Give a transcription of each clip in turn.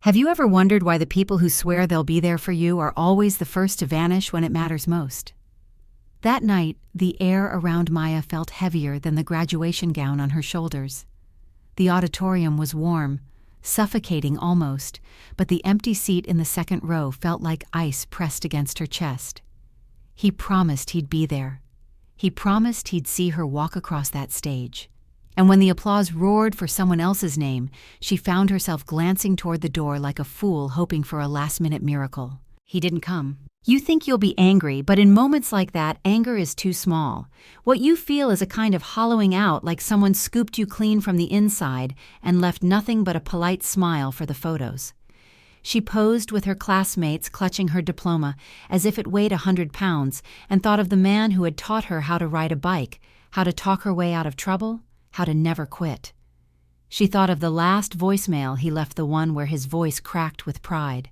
Have you ever wondered why the people who swear they'll be there for you are always the first to vanish when it matters most? That night, the air around Maya felt heavier than the graduation gown on her shoulders. The auditorium was warm, suffocating almost, but the empty seat in the second row felt like ice pressed against her chest. He promised he'd be there. He promised he'd see her walk across that stage. And when the applause roared for someone else's name, she found herself glancing toward the door like a fool hoping for a last-minute miracle. He didn't come. You think you'll be angry, but in moments like that, anger is too small. What you feel is a kind of hollowing out, like someone scooped you clean from the inside and left nothing but a polite smile for the photos. She posed with her classmates clutching her diploma as if it weighed 100 pounds and thought of the man who had taught her how to ride a bike, how to talk her way out of trouble, how to never quit. She thought of the last voicemail he left, the one where his voice cracked with pride.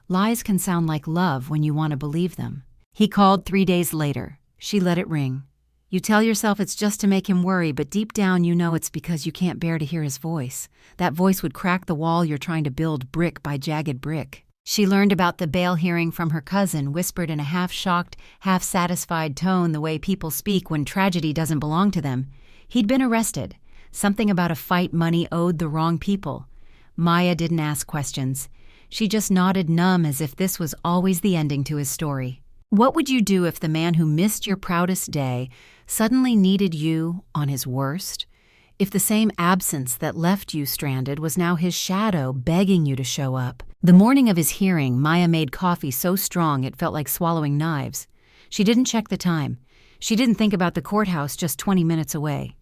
Lies can sound like love when you want to believe them. He called 3 days later. She let it ring. You tell yourself it's just to make him worry, but deep down you know it's because you can't bear to hear his voice. That voice would crack the wall you're trying to build brick by jagged brick. She learned about the bail hearing from her cousin, whispered in a half-shocked, half-satisfied tone, the way people speak when tragedy doesn't belong to them. He'd been arrested. Something about a fight money owed the wrong people. Maya didn't ask questions. She just nodded numb as if this was always the ending to his story. What would you do if the man who missed your proudest day suddenly needed you on his worst? If the same absence that left you stranded was now his shadow begging you to show up? The morning of his hearing, Maya made coffee so strong it felt like swallowing knives. She didn't check the time. She didn't think about the courthouse just 20 minutes away.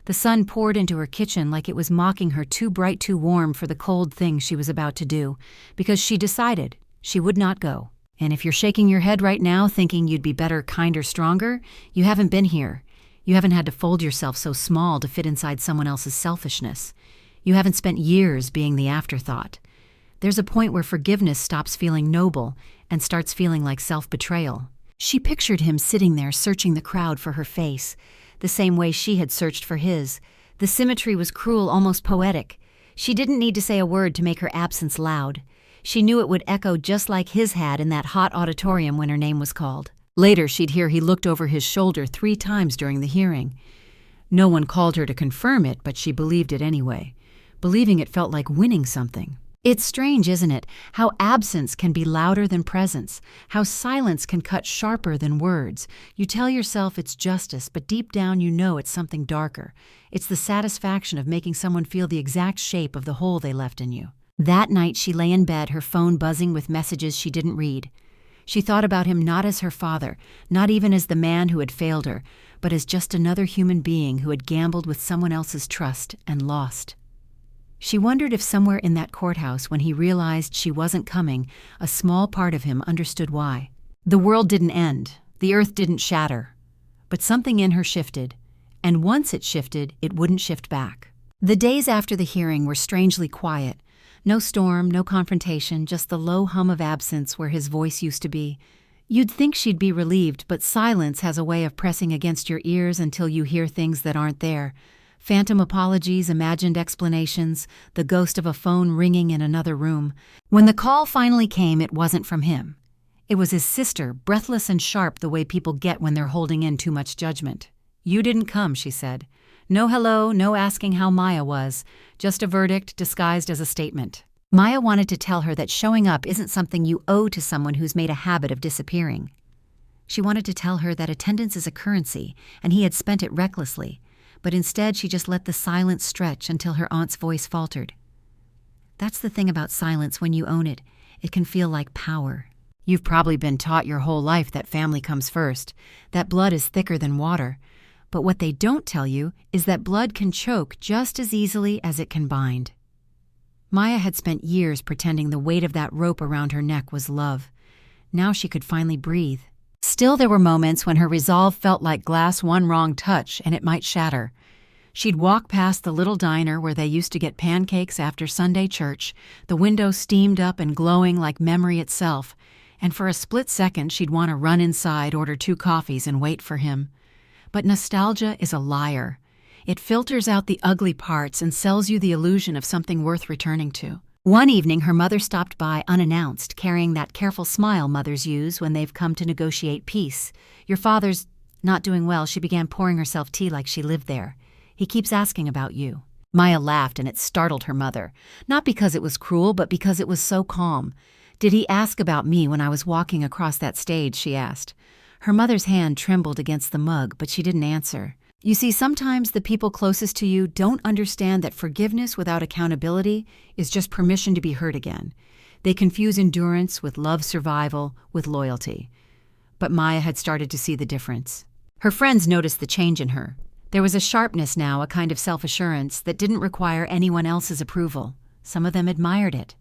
The sun poured into her kitchen like it was mocking her, too bright, too warm for the cold thing she was about to do, because she decided she would not go. And if you're shaking your head right now thinking you'd be better, kinder, stronger, you haven't been here. You haven't had to fold yourself so small to fit inside someone else's selfishness. You haven't spent years being the afterthought. There's a point where forgiveness stops feeling noble and starts feeling like self-betrayal. She pictured him sitting there searching the crowd for her face, the same way she had searched for his. The symmetry was cruel, almost poetic. She didn't need to say a word to make her absence loud. She knew it would echo just like his had in that hot auditorium when her name was called. Later, she'd hear he looked over his shoulder 3 times during the hearing. No one called her to confirm it, but she believed it anyway. Believing it felt like winning something. It's strange, isn't it, how absence can be louder than presence, how silence can cut sharper than words. You tell yourself it's justice, but deep down you know it's something darker. It's the satisfaction of making someone feel the exact shape of the hole they left in you. That night she lay in bed, her phone buzzing with messages she didn't read. She thought about him not as her father, not even as the man who had failed her, but as just another human being who had gambled with someone else's trust and lost. She wondered if somewhere in that courthouse, when he realized she wasn't coming, a small part of him understood why. The world didn't end, the earth didn't shatter, but something in her shifted, and once it shifted, it wouldn't shift back. The days after the hearing were strangely quiet. No storm, no confrontation, just the low hum of absence where his voice used to be. You'd think she'd be relieved, but silence has a way of pressing against your ears until you hear things that aren't there. Phantom apologies, imagined explanations, the ghost of a phone ringing in another room. When the call finally came, it wasn't from him. It was his sister, breathless and sharp the way people get when they're holding in too much judgment. "You didn't come," she said. No hello, no asking how Maya was, just a verdict disguised as a statement. Maya wanted to tell her that showing up isn't something you owe to someone who's made a habit of disappearing. She wanted to tell her that attendance is a currency, and he had spent it recklessly, but instead she just let the silence stretch until her aunt's voice faltered. That's the thing about silence when you own it. It can feel like power. You've probably been taught your whole life that family comes first, that blood is thicker than water. But what they don't tell you is that blood can choke just as easily as it can bind. Maya had spent years pretending the weight of that rope around her neck was love. Now she could finally breathe. Still, there were moments when her resolve felt like glass, one wrong touch and it might shatter. She'd walk past the little diner where they used to get pancakes after Sunday church, the window steamed up and glowing like memory itself, and for a split second she'd want to run inside, order 2 coffees, and wait for him. But nostalgia is a liar. It filters out the ugly parts and sells you the illusion of something worth returning to. One evening, her mother stopped by unannounced, carrying that careful smile mothers use when they've come to negotiate peace. "Your father's not doing well," she began, pouring herself tea like she lived there. "He keeps asking about you." Maya laughed, and it startled her mother. Not because it was cruel, but because it was so calm. "Did he ask about me when I was walking across that stage?" she asked. Her mother's hand trembled against the mug, but she didn't answer. You see, sometimes the people closest to you don't understand that forgiveness without accountability is just permission to be hurt again. They confuse endurance with love survival with loyalty. But Maya had started to see the difference. Her friends noticed the change in her. There was a sharpness now, a kind of self-assurance that didn't require anyone else's approval. Some of them admired it.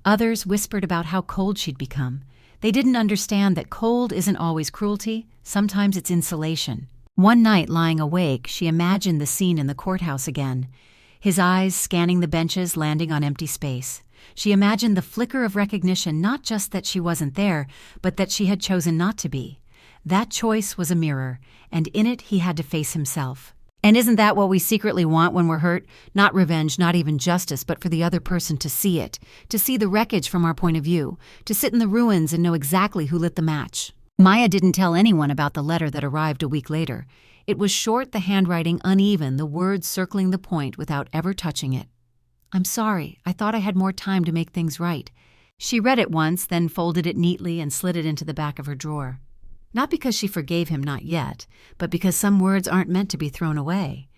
Others whispered about how cold she'd become. They didn't understand that cold isn't always cruelty, sometimes it's insulation. One night, lying awake, she imagined the scene in the courthouse again. His eyes scanning the benches, landing on empty space. She imagined the flicker of recognition, not just that she wasn't there, but that she had chosen not to be. That choice was a mirror, and in it he had to face himself. And isn't that what we secretly want when we're hurt? Not revenge, not even justice, but for the other person to see it, to see the wreckage from our point of view, to sit in the ruins and know exactly who lit the match. Maya didn't tell anyone about the letter that arrived a week later. It was short, the handwriting uneven, the words circling the point without ever touching it. "I'm sorry. I thought I had more time to make things right." She read it once, then folded it neatly and slid it into the back of her drawer. Not because she forgave him, not yet, but because some words aren't meant to be thrown away.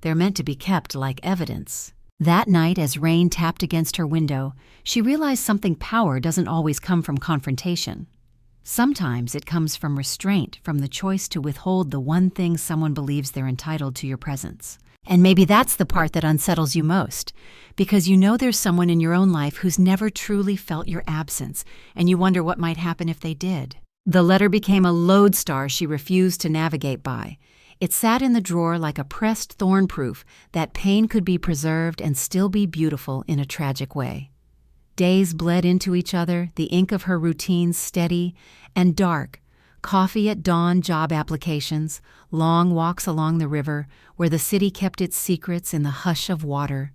They're meant to be kept like evidence. That night, as rain tapped against her window, she realized something. Power doesn't always come from confrontation. Sometimes it comes from restraint, from the choice to withhold the one thing someone believes they're entitled to your presence. And maybe that's the part that unsettles you most, because you know there's someone in your own life who's never truly felt your absence, and you wonder what might happen if they did. The letter became a lodestar she refused to navigate by. It sat in the drawer like a pressed thorn proof that pain could be preserved and still be beautiful in a tragic way. Days bled into each other, the ink of her routines steady and dark. Coffee at dawn, job applications, long walks along the river where the city kept its secrets in the hush of water.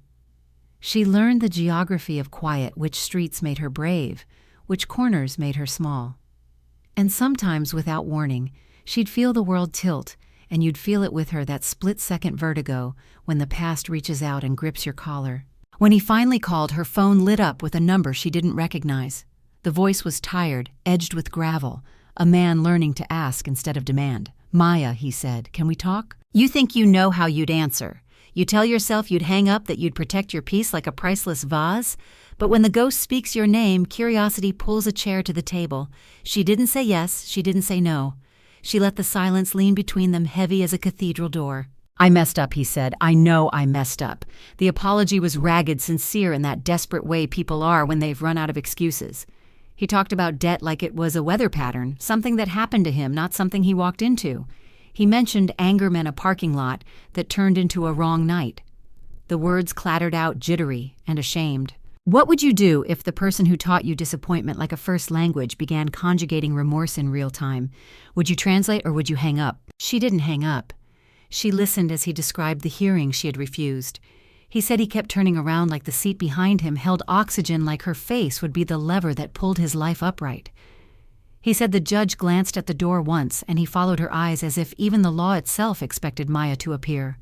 She learned the geography of quiet, which streets made her brave, which corners made her small. And sometimes, without warning, she'd feel the world tilt, and you'd feel it with her, that split-second vertigo when the past reaches out and grips your collar. When he finally called, her phone lit up with a number she didn't recognize. The voice was tired, edged with gravel, a man learning to ask instead of demand. "Maya," he said, "can we talk?" You think you know how you'd answer. You tell yourself you'd hang up, that you'd protect your peace like a priceless vase. But when the ghost speaks your name, curiosity pulls a chair to the table. She didn't say yes, she didn't say no. She let the silence lean between them, heavy as a cathedral door. "I messed up," he said. "I know I messed up." The apology was ragged, sincere, in that desperate way people are when they've run out of excuses. He talked about debt like it was a weather pattern, something that happened to him, not something he walked into. He mentioned anger meant a parking lot that turned into a wrong night. The words clattered out, jittery and ashamed. What would you do if the person who taught you disappointment like a first language began conjugating remorse in real time? Would you translate, or would you hang up? She didn't hang up. She listened as he described the hearing she had refused. He said he kept turning around like the seat behind him held oxygen, like her face would be the lever that pulled his life upright. He said the judge glanced at the door once, and he followed her eyes as if even the law itself expected Maya to appear.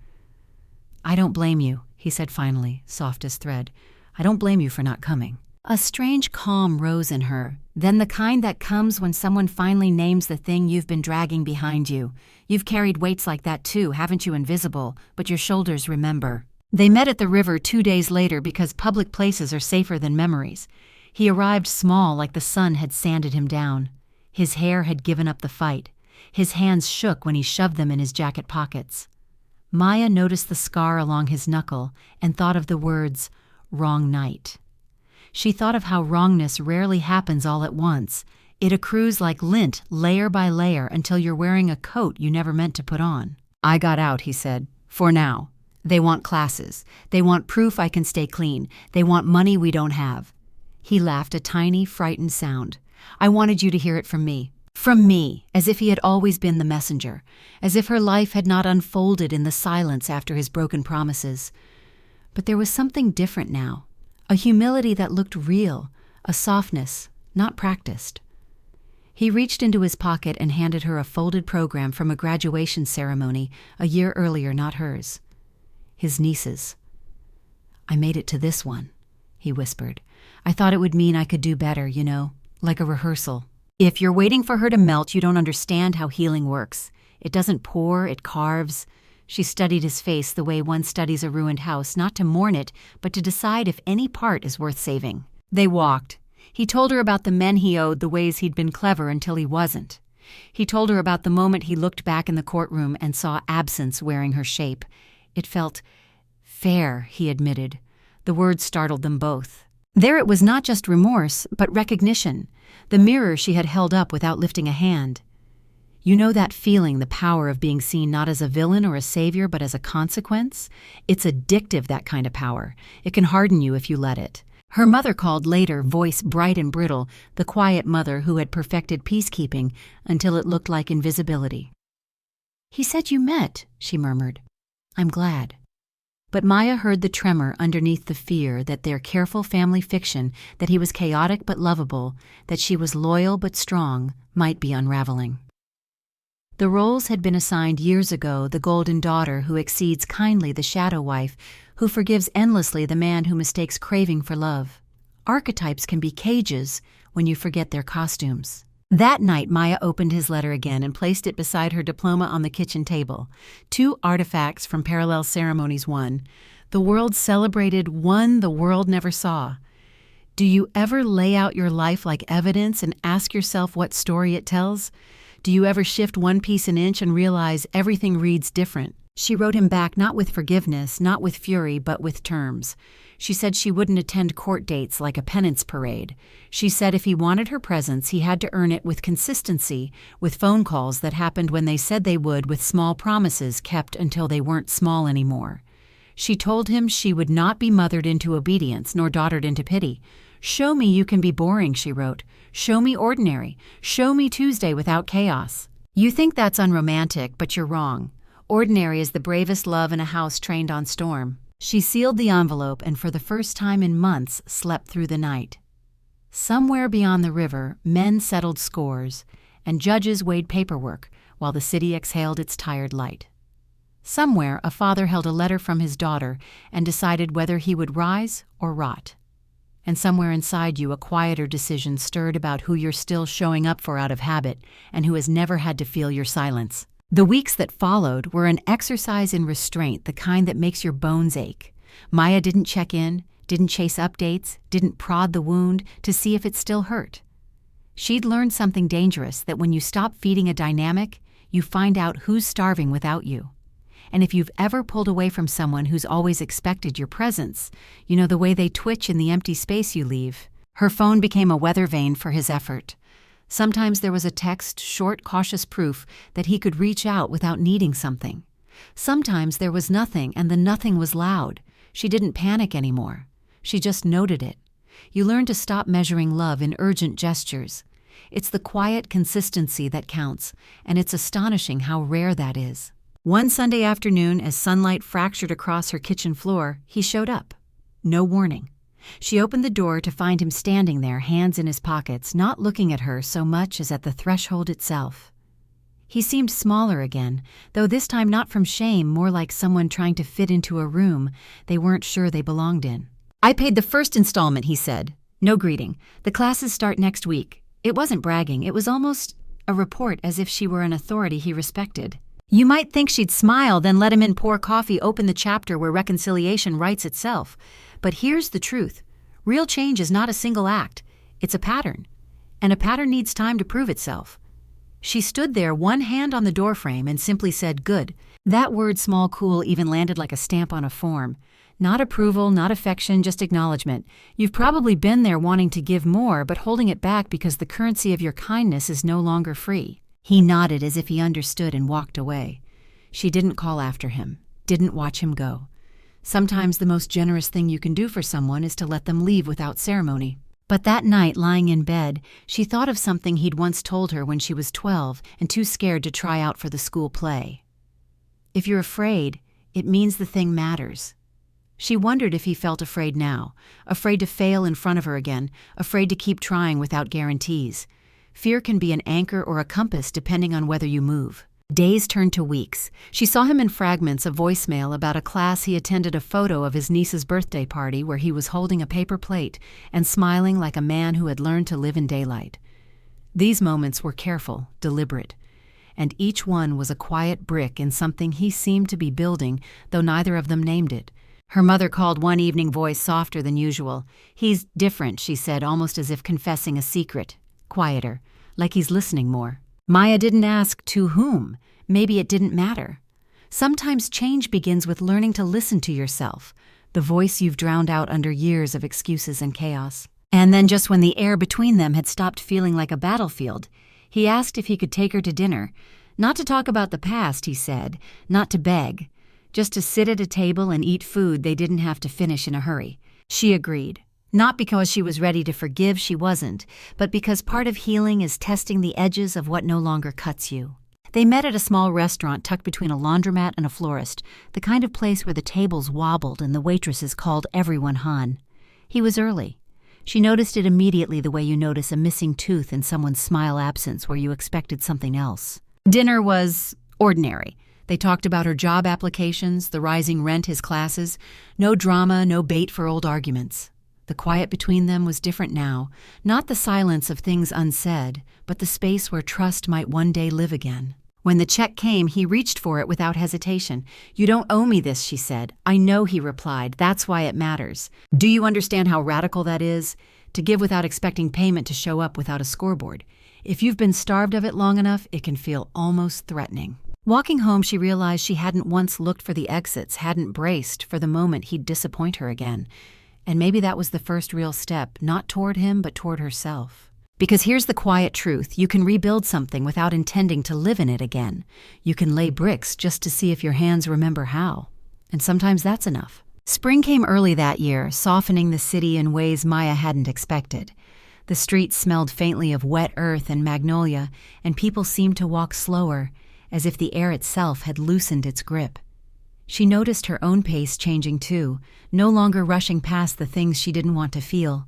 "I don't blame you," he said finally, soft as thread. "I don't blame you for not coming." A strange calm rose in her, then the kind that comes when someone finally names the thing you've been dragging behind you. You've carried weights like that too, haven't you, invisible, but your shoulders remember. They met at the river 2 days later because public places are safer than memories. He arrived small, like the sun had sanded him down. His hair had given up the fight. His hands shook when he shoved them in his jacket pockets. Maya noticed the scar along his knuckle and thought of the words, "wrong night." She thought of how wrongness rarely happens all at once. It accrues like lint, layer by layer, until you're wearing a coat you never meant to put on. "I got out," he said, "for now. They want classes. They want proof I can stay clean. They want money we don't have." He laughed, a tiny, frightened sound. "I wanted you to hear it from me. From me," as if he had always been the messenger, as if her life had not unfolded in the silence after his broken promises. But there was something different now. a humility that looked real, a softness, not practiced. He reached into his pocket and handed her a folded program from a graduation ceremony a year earlier, not hers. His niece's. "I made it to this one," he whispered. "I thought it would mean I could do better, like a rehearsal." If you're waiting for her to melt, you don't understand how healing works. It doesn't pour, it carves. She studied his face the way one studies a ruined house, not to mourn it, but to decide if any part is worth saving. They walked. He told her about the men he owed, the ways he'd been clever until he wasn't. He told her about the moment he looked back in the courtroom and saw absence wearing her shape. It felt fair, he admitted. The words startled them both. There it was not just remorse, but recognition, the mirror she had held up without lifting a hand. You know that feeling, the power of being seen not as a villain or a savior, but as a consequence? It's addictive, that kind of power. It can harden you if you let it. Her mother called later, voice bright and brittle, the quiet mother who had perfected peacekeeping until it looked like invisibility. "He said you met," she murmured. "I'm glad." But Maya heard the tremor underneath the fear that their careful family fiction, that he was chaotic but lovable, that she was loyal but strong, might be unraveling. The roles had been assigned years ago, the golden daughter who exceeds kindly the shadow wife, who forgives endlessly the man who mistakes craving for love. Archetypes can be cages when you forget their costumes. That night, Maya opened his letter again and placed it beside her diploma on the kitchen table. 2 artifacts from parallel ceremonies. 1. The world celebrated, 1 the world never saw. Do you ever lay out your life like evidence and ask yourself what story it tells? Do you ever shift one piece an inch and realize everything reads different? She wrote him back, not with forgiveness, not with fury, but with terms. She said she wouldn't attend court dates like a penance parade. She said if he wanted her presence, he had to earn it with consistency, with phone calls that happened when they said they would, with small promises kept until they weren't small anymore. She told him she would not be mothered into obedience nor daughtered into pity. "Show me you can be boring," she wrote. "Show me ordinary. Show me Tuesday without chaos." You think that's unromantic, but you're wrong. Ordinary is the bravest love in a house trained on storm. She sealed the envelope and for the first time in months slept through the night. Somewhere beyond the river, men settled scores, and judges weighed paperwork while the city exhaled its tired light. Somewhere, a father held a letter from his daughter and decided whether he would rise or rot. And somewhere inside you, a quieter decision stirred about who you're still showing up for out of habit and who has never had to feel your silence. The weeks that followed were an exercise in restraint, the kind that makes your bones ache. Maya didn't check in, didn't chase updates, didn't prod the wound to see if it still hurt. She'd learned something dangerous, that when you stop feeding a dynamic, you find out who's starving without you. And if you've ever pulled away from someone who's always expected your presence, you know the way they twitch in the empty space you leave. Her phone became a weather vane for his effort. Sometimes there was a text, short, cautious proof that he could reach out without needing something. Sometimes there was nothing, and the nothing was loud. She didn't panic anymore. She just noted it. You learn to stop measuring love in urgent gestures. It's the quiet consistency that counts, and it's astonishing how rare that is. One Sunday afternoon, as sunlight fractured across her kitchen floor, he showed up. No warning. She opened the door to find him standing there, hands in his pockets, not looking at her so much as at the threshold itself. He seemed smaller again, though this time not from shame, more like someone trying to fit into a room they weren't sure they belonged in. "I paid the first installment," he said. "No greeting. The classes start next week." It wasn't bragging. It was almost a report, as if she were an authority he respected. You might think she'd smile, then let him in, pour coffee, open the chapter where reconciliation writes itself. But here's the truth. Real change is not a single act. It's a pattern. And a pattern needs time to prove itself. She stood there, one hand on the doorframe, and simply said, "Good." That word, small, cool, even landed like a stamp on a form. Not approval, not affection, just acknowledgement. You've probably been there wanting to give more, but holding it back because the currency of your kindness is no longer free. He nodded as if he understood and walked away. She didn't call after him, didn't watch him go. Sometimes the most generous thing you can do for someone is to let them leave without ceremony. But that night, lying in bed, she thought of something he'd once told her when she was 12 and too scared to try out for the school play. "If you're afraid, it means the thing matters." She wondered if he felt afraid now, afraid to fail in front of her again, afraid to keep trying without guarantees. Fear can be an anchor or a compass depending on whether you move. Days turned to weeks. She saw him in fragments of voicemail about a class he attended, a photo of his niece's birthday party where he was holding a paper plate and smiling like a man who had learned to live in daylight. These moments were careful, deliberate, and each one was a quiet brick in something he seemed to be building, though neither of them named it. Her mother called one evening, voice softer than usual. "He's different," she said, almost as if confessing a secret. Quieter, like he's listening more. Maya didn't ask to whom. Maybe it didn't matter. Sometimes change begins with learning to listen to yourself, the voice you've drowned out under years of excuses and chaos. And then, just when the air between them had stopped feeling like a battlefield, he asked if he could take her to dinner. Not to talk about the past, he said, not to beg, just to sit at a table and eat food they didn't have to finish in a hurry. She agreed. Not because she was ready to forgive, she wasn't, but because part of healing is testing the edges of what no longer cuts you. They met at a small restaurant tucked between a laundromat and a florist, the kind of place where the tables wobbled and the waitresses called everyone Han. He was early. She noticed it immediately, the way you notice a missing tooth in someone's smile absence where you expected something else. Dinner was ordinary. They talked about her job applications, the rising rent, his classes. No drama, no bait for old arguments. The quiet between them was different now, not the silence of things unsaid, but the space where trust might one day live again. When the check came, he reached for it without hesitation. "You don't owe me this," she said. "I know," he replied. "That's why it matters." Do you understand how radical that is? To give without expecting payment, to show up without a scoreboard. If you've been starved of it long enough, it can feel almost threatening. Walking home, she realized she hadn't once looked for the exits, hadn't braced for the moment he'd disappoint her again. And maybe that was the first real step, not toward him, but toward herself. Because here's the quiet truth. You can rebuild something without intending to live in it again. You can lay bricks just to see if your hands remember how. And sometimes that's enough. Spring came early that year, softening the city in ways Maya hadn't expected. The streets smelled faintly of wet earth and magnolia, and people seemed to walk slower, as if the air itself had loosened its grip. She noticed her own pace changing too, no longer rushing past the things she didn't want to feel.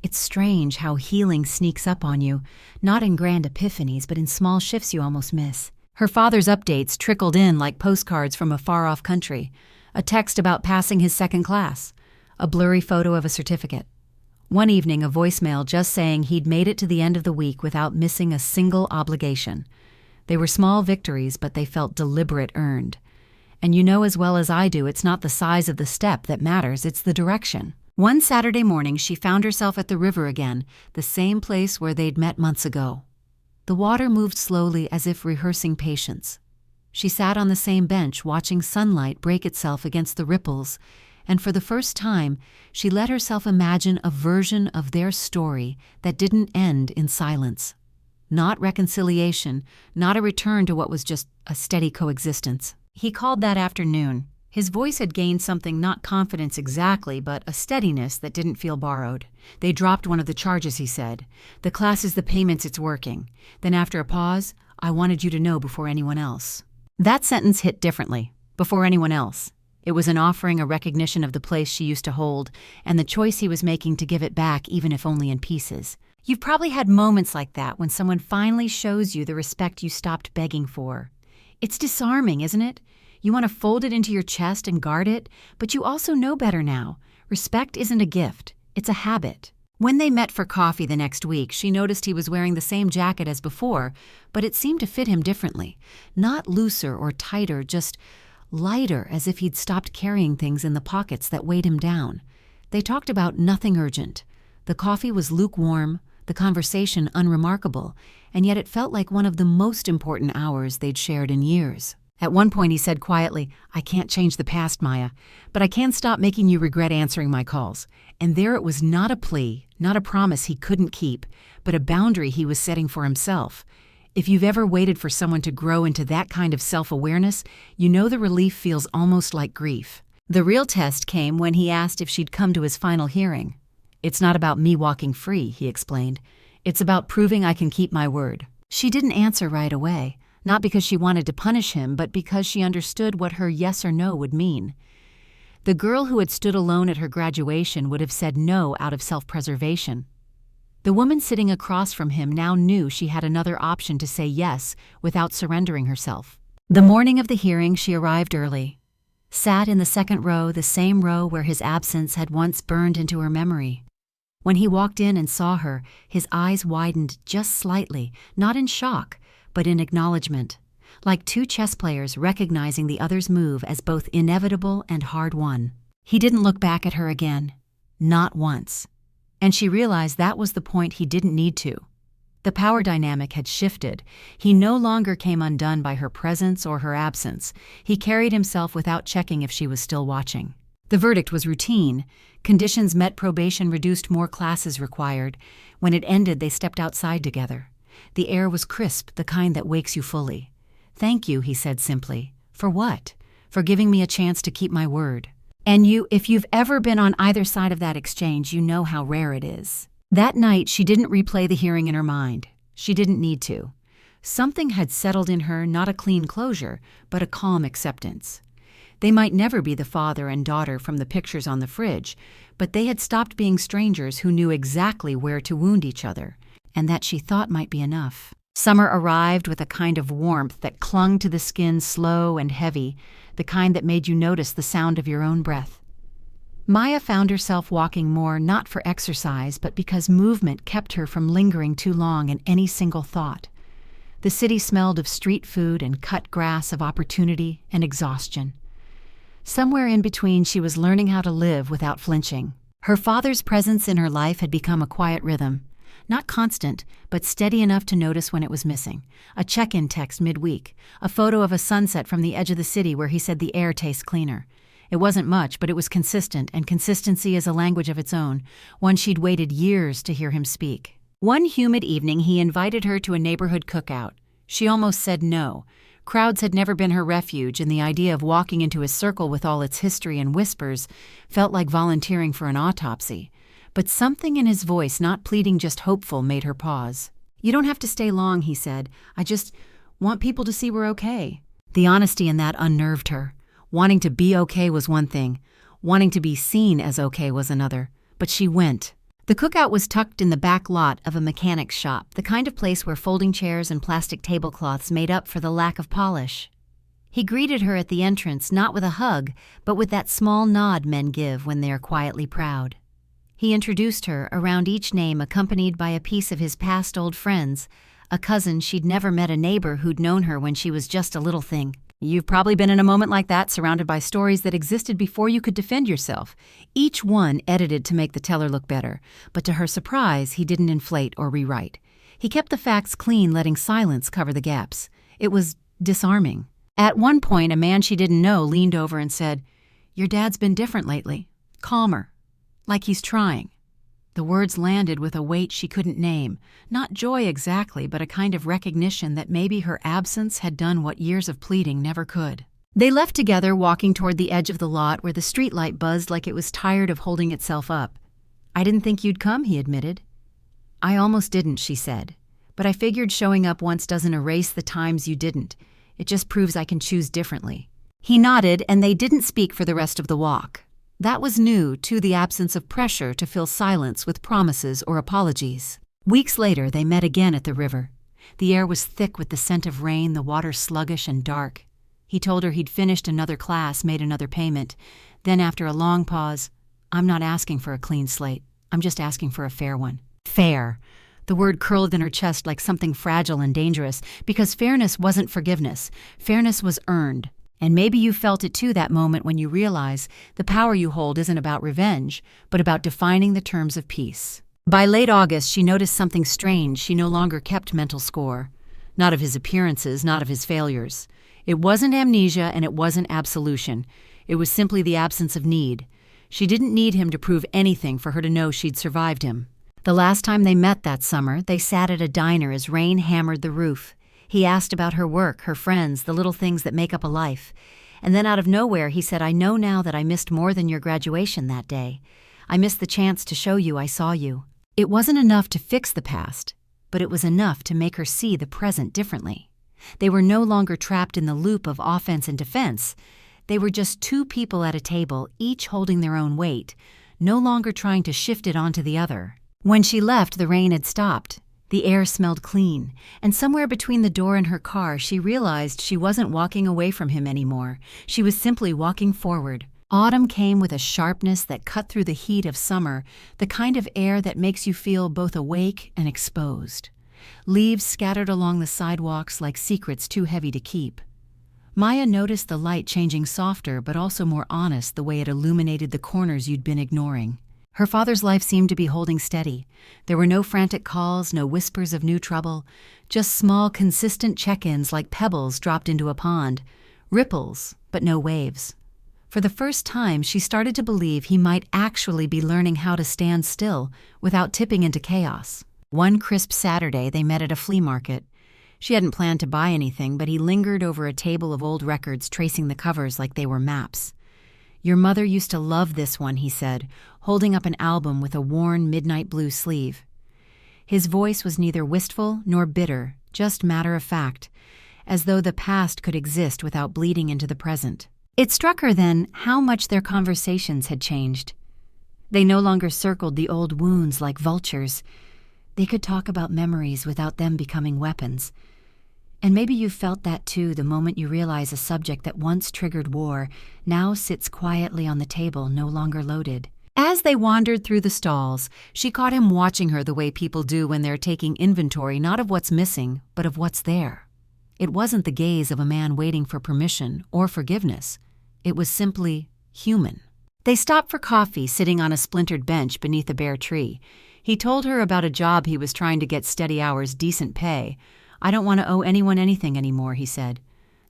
It's strange how healing sneaks up on you, not in grand epiphanies, but in small shifts you almost miss. Her father's updates trickled in like postcards from a far-off country, a text about passing his second class, a blurry photo of a certificate. One evening, a voicemail just saying he'd made it to the end of the week without missing a single obligation. They were small victories, but they felt deliberate, earned. And you know as well as I do, it's not the size of the step that matters, it's the direction. One Saturday morning, she found herself at the river again, the same place where they'd met months ago. The water moved slowly, as if rehearsing patience. She sat on the same bench, watching sunlight break itself against the ripples, and for the first time, she let herself imagine a version of their story that didn't end in silence. Not reconciliation, not a return to what was just a steady coexistence. He called that afternoon. His voice had gained something, not confidence exactly, but a steadiness that didn't feel borrowed. "They dropped one of the charges," he said. "The class is the payments, it's working." Then after a pause, "I wanted you to know before anyone else." That sentence hit differently. Before anyone else. It was an offering, a recognition of the place she used to hold, and the choice he was making to give it back, even if only in pieces. You've probably had moments like that when someone finally shows you the respect you stopped begging for. It's disarming, isn't it? You want to fold it into your chest and guard it, but you also know better now. Respect isn't a gift, it's a habit. When they met for coffee the next week, she noticed he was wearing the same jacket as before, but it seemed to fit him differently. Not looser or tighter, just lighter, as if he'd stopped carrying things in the pockets that weighed him down. They talked about nothing urgent. The coffee was lukewarm, the conversation unremarkable, and yet it felt like one of the most important hours they'd shared in years. At one point he said quietly, "I can't change the past, Maya, but I can stop making you regret answering my calls." And there it was, not a plea, not a promise he couldn't keep, but a boundary he was setting for himself. If you've ever waited for someone to grow into that kind of self-awareness, you know the relief feels almost like grief. The real test came when he asked if she'd come to his final hearing. "It's not about me walking free," he explained. "It's about proving I can keep my word." She didn't answer right away. Not because she wanted to punish him, but because she understood what her yes or no would mean. The girl who had stood alone at her graduation would have said no out of self-preservation. The woman sitting across from him now knew she had another option to say yes without surrendering herself. The morning of the hearing, she arrived early. Sat in the second row, the same row where his absence had once burned into her memory. When he walked in and saw her, his eyes widened just slightly, not in shock, but in acknowledgement, like two chess players recognizing the other's move as both inevitable and hard-won. He didn't look back at her again, not once. And she realized that was the point he didn't need to. The power dynamic had shifted. He no longer came undone by her presence or her absence. He carried himself without checking if she was still watching. The verdict was routine. Conditions met probation, reduced, more classes required. When it ended, they stepped outside together. The air was crisp, the kind that wakes you fully. "Thank you," he said simply. "For what?" "For giving me a chance to keep my word." And if you've ever been on either side of that exchange, you know how rare it is. That night, she didn't replay the hearing in her mind. She didn't need to. Something had settled in her, not a clean closure, but a calm acceptance. They might never be the father and daughter from the pictures on the fridge, but they had stopped being strangers who knew exactly where to wound each other, and that she thought might be enough. Summer arrived with a kind of warmth that clung to the skin, slow and heavy, the kind that made you notice the sound of your own breath. Maya found herself walking more, not for exercise, but because movement kept her from lingering too long in any single thought. The city smelled of street food and cut grass, of opportunity and exhaustion. Somewhere in between, she was learning how to live without flinching. Her father's presence in her life had become a quiet rhythm. Not constant, but steady enough to notice when it was missing. A check-in text midweek, a photo of a sunset from the edge of the city where he said the air tastes cleaner. It wasn't much, but it was consistent, and consistency is a language of its own, one she'd waited years to hear him speak. One humid evening, he invited her to a neighborhood cookout. She almost said no. Crowds had never been her refuge, and the idea of walking into his circle with all its history and whispers felt like volunteering for an autopsy. But something in his voice, not pleading, just hopeful, made her pause. "You don't have to stay long," he said. "I just want people to see we're okay." The honesty in that unnerved her. Wanting to be okay was one thing. Wanting to be seen as okay was another. But she went. The cookout was tucked in the back lot of a mechanic's shop, the kind of place where folding chairs and plastic tablecloths made up for the lack of polish. He greeted her at the entrance, not with a hug, but with that small nod men give when they are quietly proud. He introduced her, around each name accompanied by a piece of his past old friends, a cousin she'd never met, a neighbor who'd known her when she was just a little thing. You've probably been in a moment like that, surrounded by stories that existed before you could defend yourself, each one edited to make the teller look better. But to her surprise, he didn't inflate or rewrite. He kept the facts clean, letting silence cover the gaps. It was disarming. At one point, a man she didn't know leaned over and said, "Your dad's been different lately. Calmer. Like he's trying." The words landed with a weight she couldn't name. Not joy exactly, but a kind of recognition that maybe her absence had done what years of pleading never could. They left together, walking toward the edge of the lot where the streetlight buzzed like it was tired of holding itself up. "I didn't think you'd come," he admitted. "I almost didn't," she said. "But I figured showing up once doesn't erase the times you didn't. It just proves I can choose differently." He nodded, and they didn't speak for the rest of the walk. That was new, too, the absence of pressure to fill silence with promises or apologies. Weeks later, they met again at the river. The air was thick with the scent of rain, the water sluggish and dark. He told her he'd finished another class, made another payment. Then, after a long pause, "I'm not asking for a clean slate. I'm just asking for a fair one." Fair. The word curled in her chest like something fragile and dangerous, because fairness wasn't forgiveness. Fairness was earned. And maybe you felt it too that moment when you realize the power you hold isn't about revenge, but about defining the terms of peace. By late August, she noticed something strange. She no longer kept mental score. Not of his appearances, not of his failures. It wasn't amnesia and it wasn't absolution. It was simply the absence of need. She didn't need him to prove anything for her to know she'd survived him. The last time they met that summer, they sat at a diner as rain hammered the roof. He asked about her work, her friends, the little things that make up a life. And then out of nowhere, he said, "I know now that I missed more than your graduation that day. I missed the chance to show you I saw you." It wasn't enough to fix the past, but it was enough to make her see the present differently. They were no longer trapped in the loop of offense and defense. They were just two people at a table, each holding their own weight, no longer trying to shift it onto the other. When she left, the rain had stopped. The air smelled clean, and somewhere between the door and her car, she realized she wasn't walking away from him anymore. She was simply walking forward. Autumn came with a sharpness that cut through the heat of summer, the kind of air that makes you feel both awake and exposed. Leaves scattered along the sidewalks like secrets too heavy to keep. Maya noticed the light changing softer but also more honest the way it illuminated the corners you'd been ignoring. Her father's life seemed to be holding steady. There were no frantic calls, no whispers of new trouble, just small, consistent check-ins like pebbles dropped into a pond. Ripples, but no waves. For the first time, she started to believe he might actually be learning how to stand still without tipping into chaos. One crisp Saturday, they met at a flea market. She hadn't planned to buy anything, but he lingered over a table of old records, tracing the covers like they were maps. "Your mother used to love this one," he said, holding up an album with a worn midnight blue sleeve. His voice was neither wistful nor bitter, just matter-of-fact, as though the past could exist without bleeding into the present. It struck her then how much their conversations had changed. They no longer circled the old wounds like vultures. They could talk about memories without them becoming weapons. And maybe you felt that too the moment you realize a subject that once triggered war now sits quietly on the table, no longer loaded. As they wandered through the stalls, she caught him watching her the way people do when they're taking inventory not of what's missing, but of what's there. It wasn't the gaze of a man waiting for permission or forgiveness. It was simply human. They stopped for coffee, sitting on a splintered bench beneath a bare tree. He told her about a job he was trying to get, steady hours, decent pay. "I don't want to owe anyone anything anymore," he said.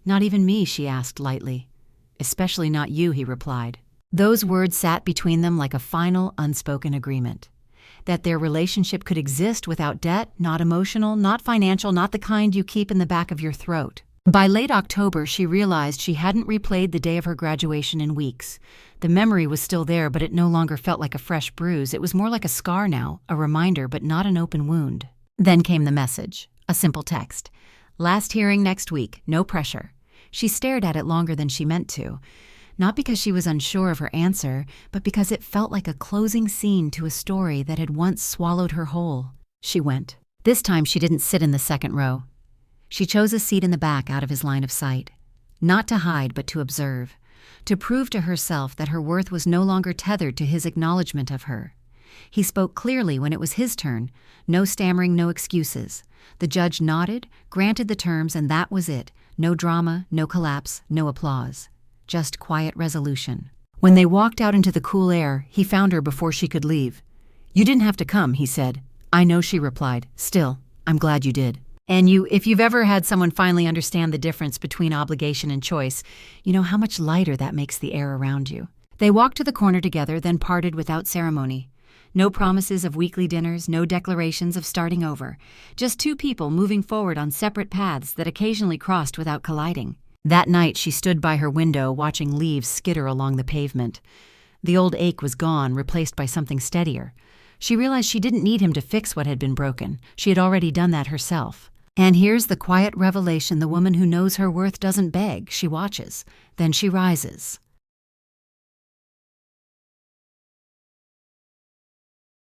"Not even me?" she asked lightly. "Especially not you," he replied. Those words sat between them like a final, unspoken agreement. That their relationship could exist without debt, not emotional, not financial, not the kind you keep in the back of your throat. By late October, she realized she hadn't replayed the day of her graduation in weeks. The memory was still there, but it no longer felt like a fresh bruise. It was more like a scar now, a reminder, but not an open wound. Then came the message, a simple text. "Last hearing next week, no pressure." She stared at it longer than she meant to. Not because she was unsure of her answer, but because it felt like a closing scene to a story that had once swallowed her whole. She went. This time she didn't sit in the second row. She chose a seat in the back out of his line of sight. Not to hide, but to observe. To prove to herself that her worth was no longer tethered to his acknowledgement of her. He spoke clearly when it was his turn. No stammering, no excuses. The judge nodded, granted the terms, and that was it. No drama, no collapse, no applause. Just quiet resolution. When they walked out into the cool air, he found her before she could leave. "You didn't have to come," he said. "I know," she replied. "Still, I'm glad you did." And if you've ever had someone finally understand the difference between obligation and choice, you know how much lighter that makes the air around you. They walked to the corner together, then parted without ceremony. No promises of weekly dinners, no declarations of starting over. Just two people moving forward on separate paths that occasionally crossed without colliding. That night she stood by her window watching leaves skitter along the pavement. The old ache was gone, replaced by something steadier. She realized she didn't need him to fix what had been broken. She had already done that herself. And here's the quiet revelation: the woman who knows her worth doesn't beg, she watches. Then she rises.